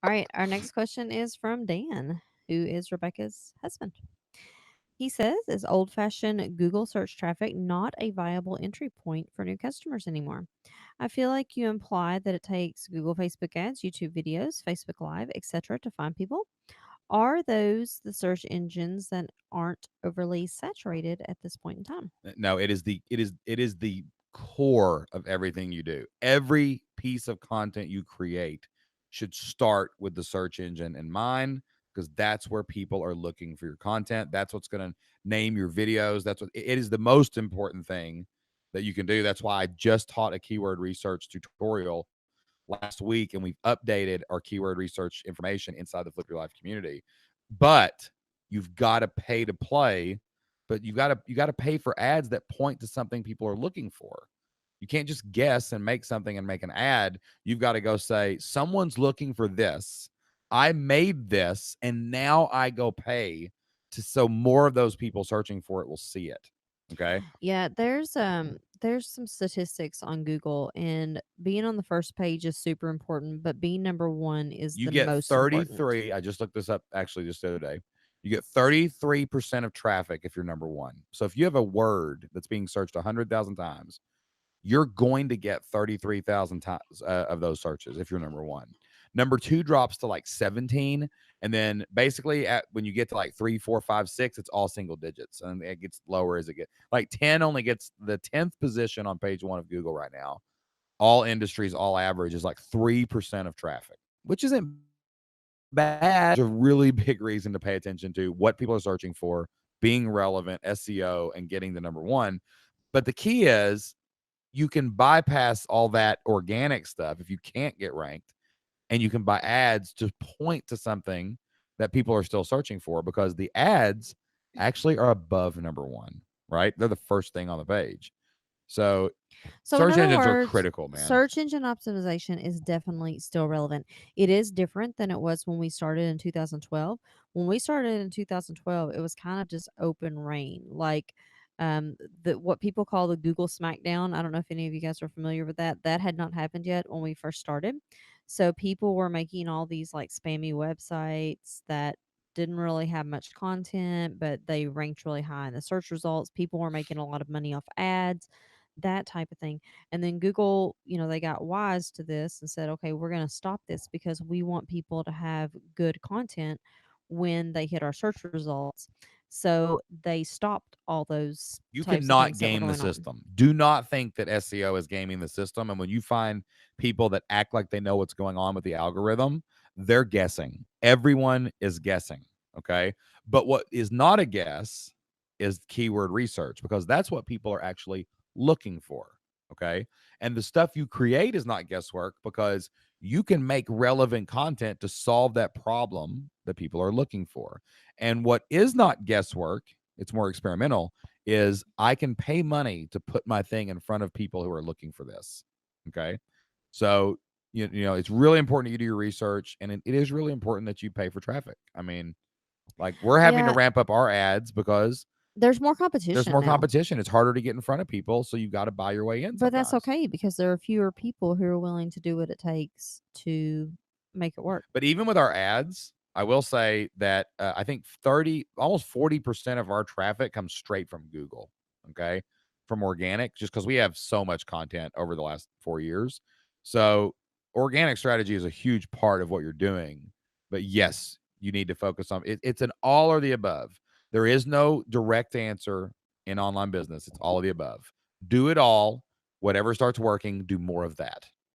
All right. Our next question is from Dan, who is Rebecca's husband. He says, is old fashioned Google search traffic not a viable entry point for new customers anymore? I feel like you imply that it takes Google, Facebook ads, YouTube videos, Facebook Live, etc. to find people. Are those the search engines that aren't overly saturated at this point in time? No, it is the core of everything you do. Every piece of content you create should start with the search engine in mind, because that's where people are looking for your content. That's what's going to name your videos. That's what it is, the most important thing that you can do. That's why I just taught a keyword research tutorial last week, and we've updated our keyword research information inside the Flip Your Life community. But you've got to pay to play, but you got to pay for ads that point to something people are looking for. You can't just guess and make something and make an ad. You've got to go say, someone's looking for this. I made this, and now I go pay to, so more of those people searching for it will see it. Okay. Yeah, there's some statistics on Google, and being on the first page is super important, but being number 1 is You the get most important. 33. I just looked this up actually just the other day. You get 33% of traffic if you're number one. So if you have a word that's being searched 100,000 times, you're going to get 33,000 times of those searches if you're number one. Number two drops to like 17. And then basically when you get to like 3, 4, 5, 6, it's all single digits. And it gets lower as it gets. Like 10 only gets the 10th position on page one of Google right now. All industries, all average is like 3% of traffic, which isn't bad. A really big reason to pay attention to what people are searching for, being relevant, SEO, and getting the number one. But the key is you can bypass all that organic stuff if you can't get ranked, and you can buy ads to point to something that people are still searching for, because the ads actually are above number one, right? They're the first thing on the page. So So, in search other engines are words, critical, man. search engine optimization is definitely still relevant. It is different than it was when we started in 2012. When we started in 2012, it was kind of just open reign, like the what people call the Google Smackdown. I don't know if any of you guys are familiar with that. That had not happened yet when we first started. So people were making all these like spammy websites that didn't really have much content, but they ranked really high in the search results. People were making a lot of money off ads, that type of thing. And then Google, they got wise to this and said, okay, we're going to stop this because we want people to have good content when they hit our search results. So they stopped all those You types of cannot things that were game the going on. system. Do not think that SEO is gaming the system. And when you find people that act like they know what's going on with the algorithm, they're guessing. Everyone is guessing. Okay. But what is not a guess is keyword research, because that's what people are actually looking for. Okay. And the stuff you create is not guesswork, because you can make relevant content to solve that problem that people are looking for. And what is not guesswork, it's more experimental, is I can pay money to put my thing in front of people who are looking for this. Okay. So, it's really important that you do your research, and it is really important that you pay for traffic. I mean, like, we're having to Yeah, ramp up our ads because there's more there's competition more now, competition. It's harder to get in front of people. So you got to buy your way in but that's sometimes. okay because there are fewer people who are willing to do what it takes to make it work. But even with our ads, I will say that I think 30, almost 40% of our traffic comes straight from Google. Okay. From organic, just because we have so much content over the last 4 years. So organic strategy is a huge part of what you're doing. But yes, you need to focus on it. It's an all or the above. There is no direct answer in online business. It's all of the above. Do it all. Whatever starts working, do more of that.